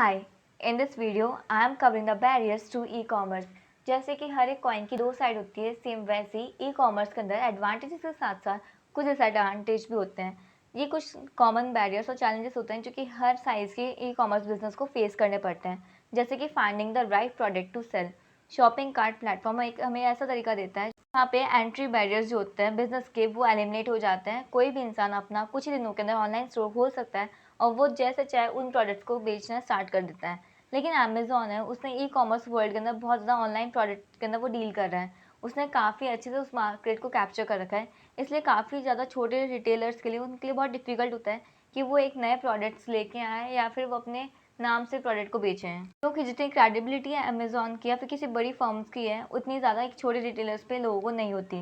Hi, in this video I am covering the barriers to e-commerce। जैसे कि हर एक coin की दो साइड होती है, सेम वैसे ही ई-कॉमर्स के अंदर एडवांटेजेस के साथ साथ कुछ डिसएडवांटेज भी होते हैं। ये कुछ कॉमन बैरियर्स और चैलेंजेस होते हैं जो कि हर साइज़ के ई-कॉमर्स बिजनेस को फेस करने पड़ते हैं। जैसे कि finding the right product to sell. Shopping cart platform एक हमें ऐसा तरीका देता है यहाँ पे एंट्री बैरियर्स जो होते हैं बिजनेस के वो एलिमिनेट हो जाते हैं। कोई भी इंसान अपना कुछ ही दिनों के अंदर ऑनलाइन स्टोर खोल सकता है और वो जैसे चाहे उन प्रोडक्ट्स को बेचना स्टार्ट कर देता है। लेकिन अमेज़न है, उसने ई कॉमर्स वर्ल्ड के अंदर बहुत ज़्यादा ऑनलाइन प्रोडक्ट के अंदर वो डील कर रहा है। उसने काफ़ी अच्छे से उस मार्केट को कैप्चर कर रखा है। इसलिए काफ़ी ज़्यादा छोटे रिटेलर्स के लिए उनके लिए बहुत डिफ़िकल्ट होता है कि वो एक नए प्रोडक्ट्स लेके आएँ या फिर वो अपने नाम से प्रोडक्ट को बेचें। क्योंकि जितनी क्रेडिबिलिटी है अमेज़न की या फिर किसी बड़ी फर्म्स की है, उतनी ज़्यादा एक छोटे रिटेलर्स पे लोगों को नहीं होती।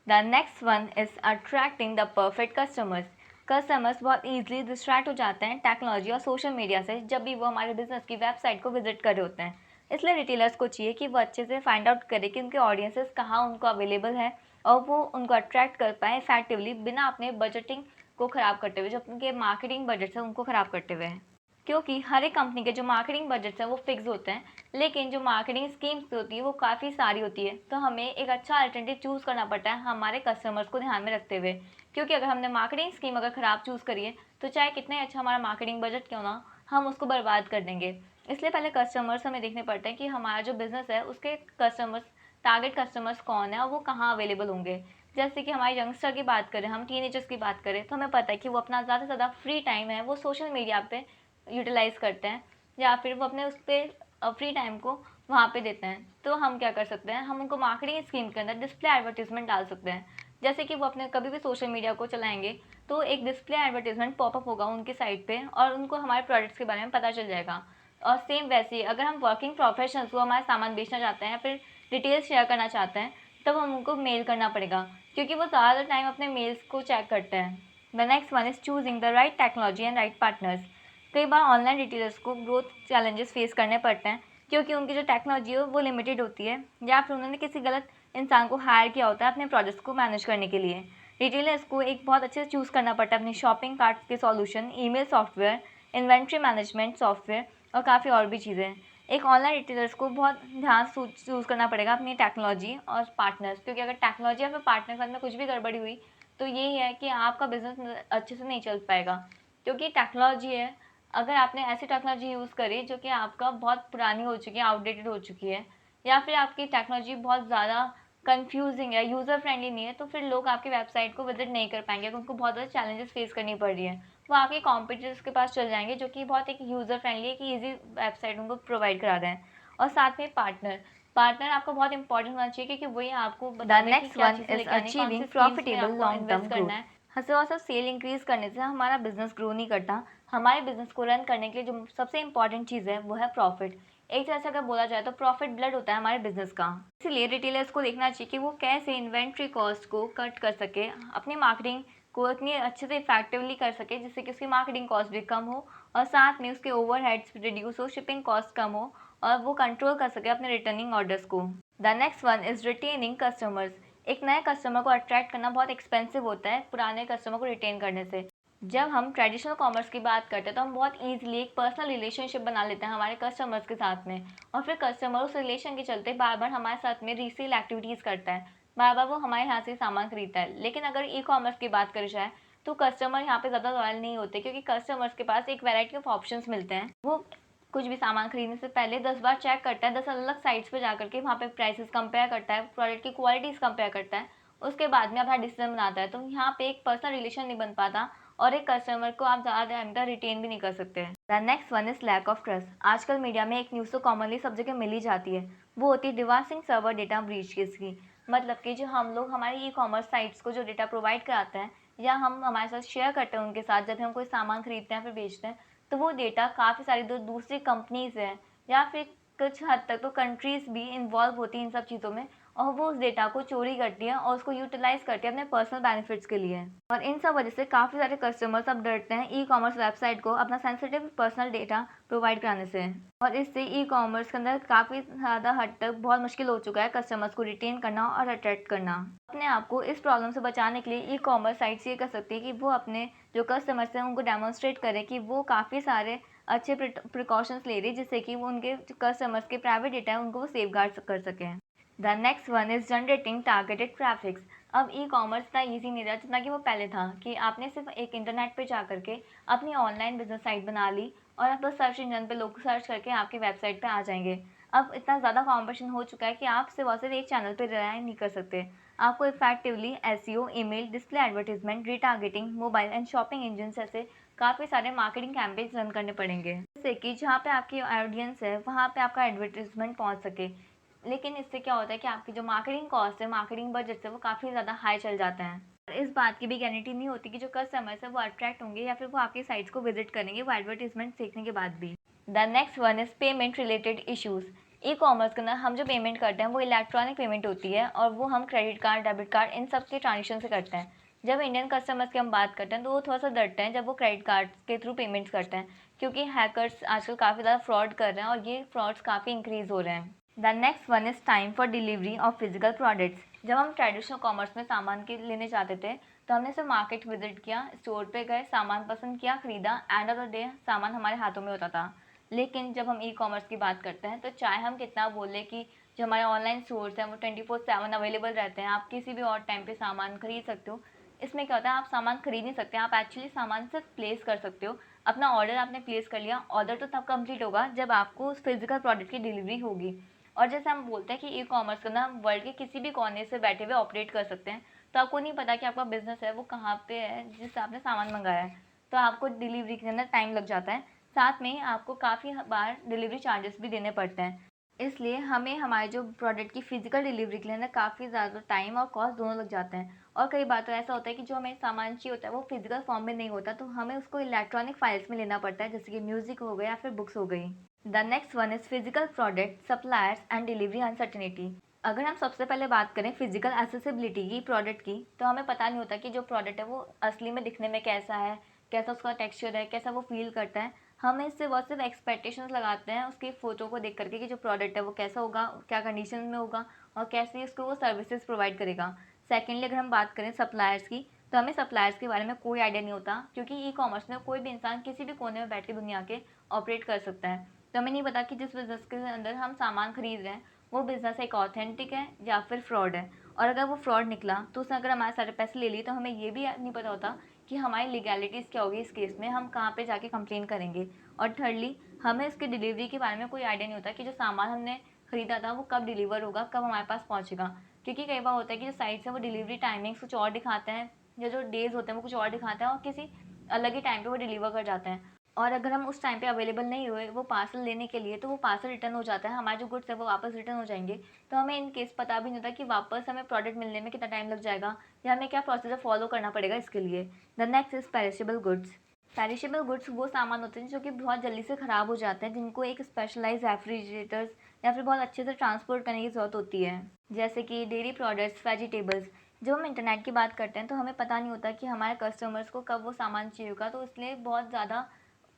The next one is attracting the perfect customers. Customers बहुत ईजिली डिस्ट्रैक्ट हो जाते हैं टेक्नोलॉजी और सोशल मीडिया से जब भी वो हमारे बिजनेस की वेबसाइट को विजिट कर रहे होते हैं। इसलिए रिटेलर्स को चाहिए कि वो अच्छे से फाइंड आउट करें कि उनके ऑडियंसेस कहाँ उनको अवेलेबल है और वो उनको अट्रैक्ट कर पाए इफेक्टिवली बिना अपने बजटिंग को ख़राब करते हुए, जो उनके मार्केटिंग बजट है उनको ख़राब करते हुए। क्योंकि हर एक कंपनी के जो मार्केटिंग बजट्स हैं वो फिक्स होते हैं, लेकिन जो मार्केटिंग स्कीम्स होती है वो काफ़ी सारी होती है। तो हमें एक अच्छा अल्टरनेटिव चूज़ करना पड़ता है हमारे कस्टमर्स को ध्यान में रखते हुए। क्योंकि अगर हमने मार्केटिंग स्कीम अगर ख़राब चूज़ करी है तो चाहे कितना ही अच्छा हमारा मार्केटिंग बजट क्यों ना, हम उसको बर्बाद कर देंगे। इसलिए पहले कस्टमर्स हमें देखने पड़ते हैं कि हमारा जो बिज़नेस है उसके कस्टमर्स, टारगेट कस्टमर्स कौन है और वो कहाँ अवेलेबल होंगे। जैसे कि हमारे यंगस्टर की बात करें, हम टीनेजर्स की बात करें, तो हमें पता है कि वो अपना ज़्यादा से ज़्यादा फ्री टाइम है वो सोशल मीडिया पे यूटिलाइज़ करते हैं या फिर वो अपने उस पर फ्री टाइम को वहाँ पे देते हैं। तो हम क्या कर सकते हैं, हम उनको मार्केटिंग स्कीम के अंदर डिस्प्ले एडवर्टीजमेंट डाल सकते हैं। जैसे कि वो अपने कभी भी सोशल मीडिया को चलाएंगे तो एक डिस्प्ले एडवर्टीजमेंट पॉपअप होगा उनकी साइट पे और उनको हमारे प्रोडक्ट्स के बारे में पता चल जाएगा। और सेम वैसे ही अगर हम वर्किंग प्रोफेशनल्स को हमारा सामान बेचना चाहते हैं या फिर डिटेल्स शेयर करना चाहते हैं तब हम उनको मेल करना पड़ेगा, क्योंकि वो ज़्यादा टाइम अपने मेल्स को चेक करते हैं। The next one is choosing the right technology and right partners. कई बार ऑनलाइन रिटेलर्स को ग्रोथ चैलेंजेस फेस करने पड़ते हैं क्योंकि उनकी जो टेक्नोलॉजी है वो लिमिटेड होती है या फिर उन्होंने किसी गलत इंसान को हायर किया होता है अपने प्रोजेक्ट्स को मैनेज करने के लिए। रिटेलर्स को एक बहुत अच्छे से चूज़ करना पड़ता है अपनी शॉपिंग कार्ट के solution, email software, inventory management software और काफ़ी और भी चीज़ें। एक ऑनलाइन रिटेलर्स को बहुत ध्यान से चूज़ करना पड़ेगा अपनी टेक्नोलॉजी और पार्टनर्स, क्योंकि अगर टेक्नोलॉजी या फिर पार्टनर के साथ में कुछ भी गड़बड़ी हुई तो यही है कि आपका बिजनेस अच्छे से नहीं चल पाएगा। क्योंकि टेक्नोलॉजी है, अगर आपने ऐसी टेक्नोलॉजी यूज़ करी जो कि आपका बहुत पुरानी हो चुकी है, आउटडेटेड हो चुकी है, या फिर आपकी टेक्नोलॉजी बहुत ज़्यादा कंफ्यूजिंग है, यूज़र फ्रेंडली नहीं है, तो फिर लोग आपकी वेबसाइट को विजिट नहीं कर पाएंगे, उनको बहुत ज़्यादा चैलेंजेस फेस करनी पड़ रही है। वो आपके कॉम्पिटिटर्स के पास चल जाएंगे जो कि बहुत एक यूज़र फ्रेंडली है कि ईजी वेबसाइट उनको प्रोवाइड करा दें। और साथ में पार्टनर, पार्टनर आपको बहुत इंपॉर्टेंट होना चाहिए क्योंकि वही आपको बता दें कि क्या चीज़ें लेके आनी है, कौन सी स्कीम्स में आपको इन्वेस्ट करना है। हंसो सेल इंक्रीज करने से हमारा बिजनेस ग्रो नहीं करता। हमारे बिजनेस को रन करने के लिए जो सबसे इंपॉर्टेंट चीज़ है वो है प्रॉफिट। एक तरह से अगर बोला जाए तो प्रॉफिट ब्लड होता है हमारे बिजनेस का। इसीलिए रिटेलर्स को देखना चाहिए कि वो कैसे इन्वेंट्री कॉस्ट को कट कर सके, अपनी मार्केटिंग को इतनी अच्छे से इफेक्टिवली कर सके जिससे कि उसकी मार्केटिंग कॉस्ट भी कम हो और साथ में उसके ओवरहेड्स रिड्यूस हो, शिपिंग कॉस्ट कम हो और वो कंट्रोल कर सके अपने रिटर्निंग ऑर्डर्स को। The next one is retaining customers. एक नए कस्टमर को अट्रैक्ट करना बहुत एक्सपेंसिव होता है पुराने कस्टमर को रिटेन करने से। जब हम ट्रेडिशनल कॉमर्स की बात करते हैं तो हम बहुत ईजिली एक पर्सनल रिलेशनशिप बना लेते हैं हमारे कस्टमर्स के साथ में, और फिर कस्टमर उस रिलेशन के चलते बार बार हमारे साथ में रीसेल एक्टिविटीज़ करता है, बार बार वो हमारे यहाँ से सामान खरीदता है। लेकिन अगर ई कॉमर्स की बात करी जाए तो कस्टमर यहाँ पे ज़्यादा लॉयल नहीं होते, क्योंकि कस्टमर्स के पास एक वैरायटी ऑफ ऑप्शंस मिलते हैं। वो कुछ भी सामान खरीदने से पहले 10 बार चेक करता है, 10 अलग साइट्स पे जा करके वहाँ पे प्राइसेस कंपेयर करता है, प्रोडक्ट की क्वालिटीज़ कंपेयर करता है, उसके बाद में अपना डिसीजन बनाता है। तो यहाँ पे एक पर्सनल रिलेशन नहीं बन पाता और एक कस्टमर को आप ज़्यादा टाइम तक रिटेन भी नहीं कर सकते। The next one is lack of trust. आजकल मीडिया में एक न्यूज़ तो कॉमनली सब जगह मिल ही जाती है, वो होती है डिवासिंग सर्वर डेटा ब्रीच केस की। मतलब कि जो हम लोग हमारी ई कॉमर्स साइट्स को जो डेटा प्रोवाइड कराते हैं या हम हमारे साथ शेयर करते हैं उनके साथ, जब हम कोई सामान खरीदते हैं फिर बेचते हैं, तो वो डेटा काफ़ी सारी दूसरी कंपनीज हैं या फिर कुछ हद तक तो कंट्रीज भी इन्वॉल्व होती हैं इन सब चीज़ों में, और वो उस डेटा को चोरी करती हैं और उसको यूटिलाइज करती हैं अपने पर्सनल बेनिफिट्स के लिए। और इन सब वजह से काफ़ी सारे कस्टमर्स अब डरते हैं ई कॉमर्स वेबसाइट को अपना सेंसिटिव पर्सनल डेटा प्रोवाइड कराने से, और इससे ई कॉमर्स के अंदर काफ़ी ज़्यादा हद तक बहुत मुश्किल हो चुका है कस्टमर्स को रिटेन करना और अट्रैक्ट करना। अपने आप को इस प्रॉब्लम से बचाने के लिए ई कॉमर्स साइट्स ये कर सकती है कि वो अपने जो कस्टमर्स हैं उनको डेमोन्स्ट्रेट करें कि वो काफ़ी सारे अच्छे प्रिकॉशंस ले रही है जिससे कि वो उनके जो कस्टमर्स के प्राइवेट डेटा है उनको वो सेफगार्ड कर सकें। The next one is generating targeted traffics. अब ई कॉमर्स इतना ईजी नहीं रहा जितना कि वो पहले था, कि आपने सिर्फ एक इंटरनेट पे जा करके अपनी ऑनलाइन बिजनेस साइट बना ली और अब बस सर्च इंजन पे लोग सर्च करके आपकी वेबसाइट पे आ जाएंगे। अब इतना ज़्यादा कंपटीशन हो चुका है कि आप सिर्फ और सिर्फ एक चैनल पे रिलाय नहीं कर सकते। आपको effectively SEO, email, display advertisement, retargeting, mobile and shopping engine ऐसे काफ़ी सारे मार्केटिंग कैंपेन्स रन करने पड़ेंगे जिससे कि जहाँ पे आपकी ऑडियंस है वहाँ पे आपका एडवर्टीजमेंट पहुँच सके। लेकिन इससे क्या होता है कि आपकी जो मार्केटिंग कॉस्ट है, मार्केटिंग बजट है, वो काफ़ी ज़्यादा हाई चल जाते हैं। और इस बात की भी गारंटी नहीं होती कि जो कस्टमर्स है वो अट्रैक्ट होंगे या फिर वो आपकी साइट्स को विजिट करेंगे वो एडवर्टीजमेंट देखने के बाद भी। The next one is payment related issues. E commerce के अंदर हम जो पेमेंट करते हैं वो इलेक्ट्रॉनिक पेमेंट होती है और वो हम क्रेडिट कार्ड, डेबिट कार्ड इन सब के ट्रांजेक्शन से करते हैं। जब इंडियन कस्टमर्स की हम बात करते हैं तो वो थोड़ा सा डरते हैं जब वो क्रेडिट कार्ड के थ्रू पेमेंट्स करते हैं, क्योंकि हैकर्स आजकल काफ़ी ज़्यादा फ्रॉड कर रहे हैं और ये फ्रॉड्स काफ़ी इंक्रीज़ हो रहे हैं। The next one is time for delivery of physical products. जब हम ट्रेडिशनल कॉमर्स में सामान के लेने जाते थे तो हमने सिर्फ मार्केट विजिट किया, स्टोर पे गए, सामान पसंद किया, खरीदा, एंड ऑफ द डे सामान हमारे हाथों में होता था। लेकिन जब हम ई कॉमर्स की बात करते हैं तो चाहे हम कितना बोलें कि जो हमारे ऑनलाइन स्टोर्स हैं वो 24/7 अवेलेबल रहते हैं, आप किसी भी और टाइम पे सामान खरीद सकते हो। इसमें क्या होता है, आप सामान खरीद नहीं सकते, आप एक्चुअली सामान सिर्फ प्लेस कर सकते हो। अपना ऑर्डर आपने प्लेस कर लिया, ऑर्डर तो तब कंप्लीट होगा जब आपको उस फिजिकल प्रोडक्ट की डिलीवरी होगी। और जैसे हम बोलते हैं कि ई कॉमर्स करना हम वर्ल्ड के किसी भी कोने से बैठे हुए ऑपरेट कर सकते हैं, तो आपको नहीं पता कि आपका बिजनेस है वो कहाँ पे है जिससे आपने सामान मंगाया है, तो आपको डिलीवरी के अंदर टाइम लग जाता है। साथ में आपको काफ़ी बार डिलीवरी चार्जेस भी देने पड़ते हैं। इसलिए हमें हमारे जो प्रोडक्ट की फ़िज़िकल डिलीवरी के लिए ना काफ़ी ज़्यादा टाइम और कॉस्ट दोनों लग जाते हैं। और कई बार तो ऐसा होता है कि जो हमें सामान चाहिए होता है वो फ़िज़िकल फॉर्म में नहीं होता, तो हमें उसको इलेक्ट्रॉनिक फाइल्स में लेना पड़ता है, जैसे कि म्यूज़िक हो गया या फिर बुक्स हो गई। The next one is physical product suppliers and delivery uncertainty. अगर हम सबसे पहले बात करें फिज़िकल एक्सेसिबिलिटी की प्रोडक्ट की, तो हमें पता नहीं होता कि जो प्रोडक्ट है वो असली में दिखने में कैसा है, कैसा उसका टेक्सचर है, कैसा वो फ़ील करता है। हम इससे बहुत सिर्फ एक्सपेक्टेशंस लगाते हैं उसकी फ़ोटो को देख करके कि जो प्रोडक्ट है वो कैसा होगा, क्या कंडीशन में होगा और कैसे उसको वो सर्विसेज प्रोवाइड करेगा। सेकेंडली अगर हम बात करें सप्लायर्स की, तो हमें सप्लायर्स के बारे में कोई आइडिया नहीं होता, क्योंकि ई कॉमर्स में कोई भी इंसान किसी भी कोने में बैठ के दुनिया के ऑपरेट कर सकता है। तो हमें नहीं पता कि जिस बिज़नेस के अंदर हम सामान खरीद रहे हैं वो बिज़नेस एक ऑथेंटिक है या फिर फ्रॉड है। और अगर वो फ्रॉड निकला तो उसने अगर हमारे सारे पैसे ले लिए तो हमें ये भी नहीं पता होता कि हमारी लीगैलिटीज़ क्या होगी इस केस में, हम कहाँ पे जाके कंप्लेन करेंगे। और थर्डली हमें उसकी डिलीवरी के बारे में कोई आइडिया नहीं होता कि जो सामान हमने खरीदा था वो कब डिलीवर होगा, कब हमारे पास पहुँचेगा। क्योंकि कई बार होता है कि जो साइट्स हैं वो डिलीवरी टाइमिंग्स कुछ और दिखाते हैं, या जो डेज़ होते हैं वो कुछ और दिखाते हैं और किसी अलग ही टाइम पे वो डिलीवर कर जाते हैं। और अगर हम उस टाइम पे अवेलेबल नहीं हुए वो पार्सल लेने के लिए तो वो पार्सल रिटर्न हो जाता है, हमारे जो गुड्स है वो वापस रिटर्न हो जाएंगे। तो हमें इन केस पता भी नहीं होता कि वापस हमें प्रोडक्ट मिलने में कितना टाइम लग जाएगा या हमें क्या प्रोसीजर फॉलो करना पड़ेगा इसके लिए। The next is perishable goods. Perishable goods वो सामान होते हैं जो कि बहुत जल्दी से ख़राब हो जाते हैं, जिनको एक स्पेशलाइज रेफ्रिजरेटर्स या फिर बहुत अच्छे से ट्रांसपोर्ट करने की ज़रूरत होती है, जैसे कि डेयरी प्रोडक्ट्स, वेजिटेबल्स। जब हम इंटरनेट की बात करते हैं तो हमें पता नहीं होता कि हमारे कस्टमर्स को कब वो सामान चाहिए होगा, तो इसलिए बहुत ज़्यादा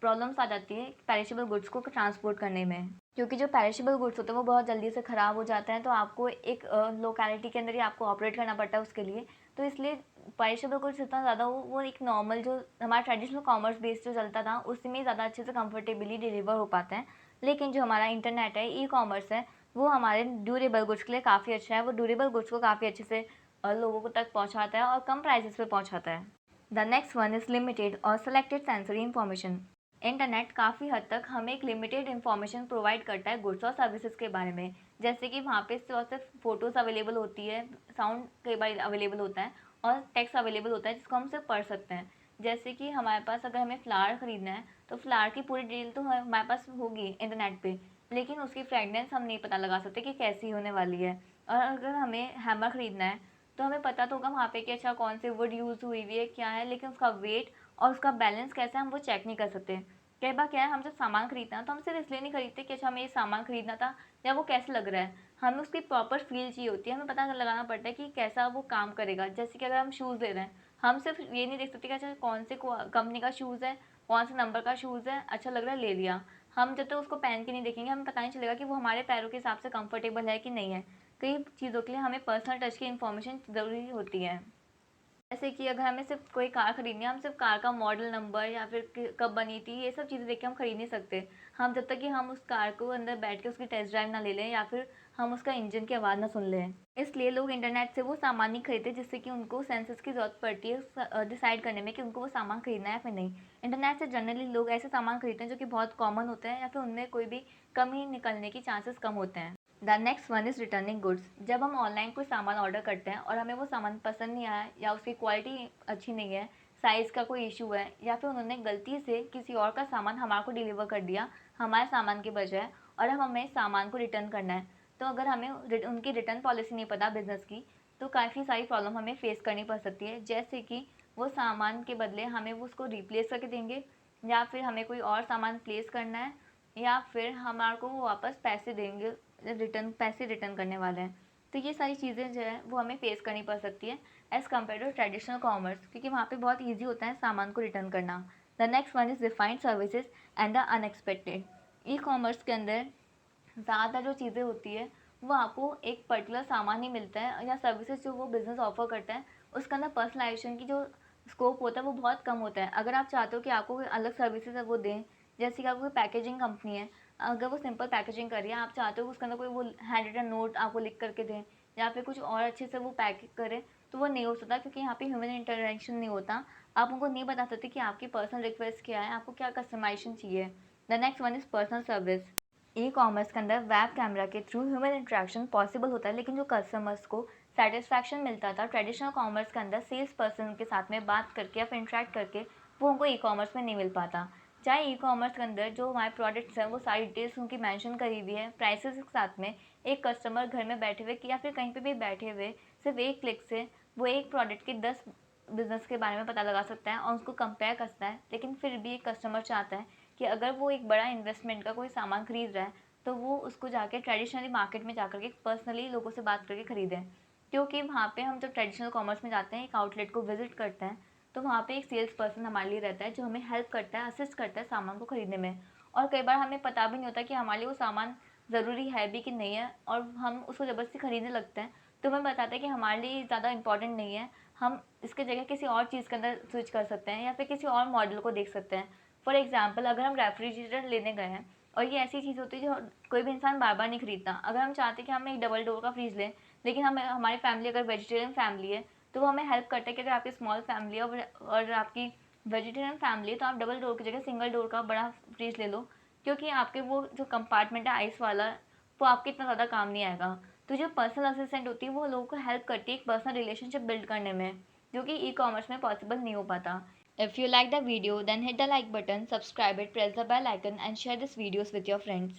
प्रॉब्लम्स आ जाती है पेरिशेबल गुड्स को ट्रांसपोर्ट करने में, क्योंकि जो पेरिशेबल गुड्स होते हैं वो बहुत जल्दी से ख़राब हो जाते हैं, तो आपको एक लोकेलिटी के अंदर ही आपको ऑपरेट करना पड़ता है उसके लिए। तो इसलिए पेरिशेबल गुड्स जितना ज़्यादा हो वो एक नॉर्मल जो हमारा ट्रेडिशनल कॉमर्स बेस्ड जो चलता था उसमें ज़्यादा अच्छे से कंफर्टेबली डिलीवर हो पाते हैं। लेकिन जो हमारा इंटरनेट है, ई कॉमर्स है, वो हमारे ड्यूरेबल गुड्स के लिए काफ़ी अच्छा है। वो ड्यूरेबल गुड्स को काफ़ी अच्छे से लोगों को तक पहुँचाता है और कम प्राइसेस पे पहुँचाता है। The next one is limited और सेलेक्टेड सेंसरी इंफॉर्मेशन। इंटरनेट काफ़ी हद तक हमें एक लिमिटेड इन्फॉर्मेशन प्रोवाइड करता है गुड्स और सर्विसेज के बारे में, जैसे कि वहाँ पे सिर्फ फ़ोटोज़ अवेलेबल होती है, साउंड कई बार अवेलेबल होता है और टेक्स्ट अवेलेबल होता है जिसको हम सिर्फ पढ़ सकते हैं। जैसे कि हमारे पास अगर हमें फ़्लावर ख़रीदना है तो फ़्लावर की पूरी डिटेल तो हमारे पास होगी इंटरनेट पे, लेकिन उसकी फ्रेगनेंस हम नहीं पता लगा सकते कि कैसी होने वाली है। और अगर हमें हैमर ख़रीदना है तो हमें पता तो होगा वहाँ पे कि अच्छा कौन सी वुड यूज़ हुई हुई है, क्या है, लेकिन उसका वेट और उसका बैलेंस कैसा है हम वो चेक नहीं कर सकते। कई बार क्या है, हम जब सामान खरीदते हैं तो हम सिर्फ इसलिए नहीं खरीदते कि अच्छा हमें ये सामान खरीदना था या वो कैसे लग रहा है, हमें उसकी प्रॉपर फील चाहिए होती है, हमें पता लगाना पड़ता है कि कैसा वो काम करेगा। जैसे कि अगर हम शूज़ ले रहे हैं, हम सिर्फ ये नहीं देख सकते कि अच्छा कौन से कंपनी का शूज़ है, कौन से नंबर का शूज़ है, अच्छा लग रहा है ले लिया। हम जब तक उसको पहन के नहीं देखेंगे हमें पता नहीं चलेगा कि वो हमारे पैरों के हिसाब से कंफर्टेबल है कि नहीं है। कई चीज़ों के लिए हमें पर्सनल टच की इन्फॉर्मेशन ज़रूरी होती है। जैसे कि अगर हमें सिर्फ कोई कार खरीदनी है, हम सिर्फ कार का मॉडल नंबर या फिर कब बनी थी, ये सब चीज़ें देख के हम खरीद नहीं सकते। हम जब तक कि हम उस कार को अंदर बैठ के उसकी टेस्ट ड्राइव ना ले लें या फिर हम उसका इंजन की आवाज़ ना सुन लें। इसलिए लोग इंटरनेट से वो सामान नहीं खरीदते जिससे कि उनको सेंसस की ज़रूरत पड़ती है डिसाइड करने में कि उनको वो सामान खरीदना है या फिर नहीं। इंटरनेट से जनरली लोग ऐसे सामान खरीदते हैं जो कि बहुत कॉमन होते हैं या फिर उनमें कोई भी कमी निकलने की चांसेस कम होते हैं। The next one is returning goods. जब हम ऑनलाइन कोई सामान ऑर्डर करते हैं और हमें वो सामान पसंद नहीं आया या उसकी क्वालिटी अच्छी नहीं है, साइज़ का कोई इशू है या फिर उन्होंने गलती से किसी और का सामान हमारे को डिलीवर कर दिया हमारे सामान के बजाय, और अब हमें सामान को रिटर्न करना है, तो अगर हमें उनकी रिटर्न पॉलिसी नहीं पता बिजनेस की, तो काफ़ी सारी प्रॉब्लम हमें फेस करनी पड़ सकती है। जैसे कि वो सामान के बदले हमें वो उसको रिप्लेस करके देंगे, या फिर हमें कोई और सामान प्लेस करना है, या फिर हमारे को वो वापस पैसे देंगे, पैसे रिटर्न करने वाले हैं। तो ये सारी चीज़ें जो है वो हमें फेस करनी पड़ सकती है as compared to traditional commerce, क्योंकि वहाँ पे बहुत ईजी होता है सामान को रिटर्न करना। The next one is refined services and the unexpected. E commerce के अंदर ज़्यादा जो चीज़ें होती है वो आपको एक पर्टिकुलर सामान ही मिलता है, या सर्विसेज जो वो बिज़नेस ऑफर करता है उसके अंदर पर्सनलाइजेशन की जो स्कोप होता है वो बहुत कम होता है। अगर आप चाहते हो कि आपको कोई अलग सर्विसेज है वो दें, जैसे कि आपको कोई पैकेजिंग कंपनी है, अगर वो सिंपल पैकेजिंग कर रही है, आप चाहते हो उसके अंदर कोई वो हैंड रिटन नोट आपको लिख करके दें या फिर कुछ और अच्छे से वो पैक करें, तो वो नहीं हो सकता क्योंकि यहाँ पे ह्यूमन इंटरेक्शन नहीं होता। आप उनको नहीं बता सकते कि आपकी पर्सनल रिक्वेस्ट क्या है, आपको क्या कस्टमाइजेशन चाहिए। The next one is personal service. E commerce के अंदर वेब कैमरा के थ्रू ह्यूमन इंटरेक्शन पॉसिबल होता है, लेकिन जो कस्टमर्स को सेटिस्फैक्शन मिलता था ट्रेडिशनल कॉमर्स के अंदर सेल्स पर्सन के साथ में बात करके या फिर इंटरेक्ट करके, वो उनको ई कॉमर्स में नहीं मिल पाता। चाहे ई कॉमर्स के अंदर जो हमारे प्रोडक्ट्स हैं वो सारी डिटेल्स उनकी मेंशन करी हुई है प्राइसेस के साथ में, एक कस्टमर घर में बैठे हुए या फिर कहीं पे भी बैठे हुए सिर्फ एक क्लिक से वो एक प्रोडक्ट के 10 बिजनेस के बारे में पता लगा सकता है और उसको कंपेयर कर सकता है। लेकिन फिर भी एक कस्टमर चाहता है कि अगर वो एक बड़ा इन्वेस्टमेंट का कोई सामान खरीद रहा है तो वो उसको जाके ट्रेडिशनली मार्केट में जाकर के पर्सनली लोगों से बात करके खरीदें, क्योंकि वहाँ पे हम जब ट्रेडिशनल कॉमर्स में जाते हैं, एक आउटलेट को विजिट करते हैं, तो वहाँ पे एक सेल्स पर्सन हमारे लिए रहता है जो हमें हेल्प करता है, असिस्ट करता है सामान को खरीदने में। और कई बार हमें पता भी नहीं होता कि हमारे लिए वो सामान ज़रूरी है भी कि नहीं है, और हम उसको ज़बरदस्ती खरीदने लगते हैं, तो हमें बताता है कि हमारे लिए ज़्यादा इंपॉर्टेंट नहीं है, हम इसके जगह किसी और चीज़ के अंदर स्विच कर सकते हैं या फिर किसी और मॉडल को देख सकते हैं। फॉर एग्जाम्पल, अगर हम रेफ्रिजरेटर लेने गए हैं, और ये ऐसी चीज़ होती है जो कोई भी इंसान बार बार नहीं खरीदता, अगर हम चाहते हैं कि हम एक डबल डोर का फ्रिज लें, लेकिन हमें हमारी फैमिली अगर वेजिटेरियन फैमिली है, तो वो हमें हेल्प करता है कि अगर आपकी स्मॉल फैमिली है और आपकी वेजिटेरियन फैमिली है, तो आप डबल डोर की जगह सिंगल डोर का बड़ा फ्रिज ले लो, क्योंकि आपके वो जो कंपार्टमेंट है आइस वाला, वो आपके इतना ज़्यादा काम नहीं आएगा। तो जो पर्सनल असिस्टेंट होती है वो लोगों को हेल्प करती है एक पर्सनल रिलेशनशिप बिल्ड करने में, जो कि ई कॉमर्स में पॉसिबल नहीं हो पाता। If you like the video, then hit the like button, subscribe it, press the bell icon and share this videos with your friends.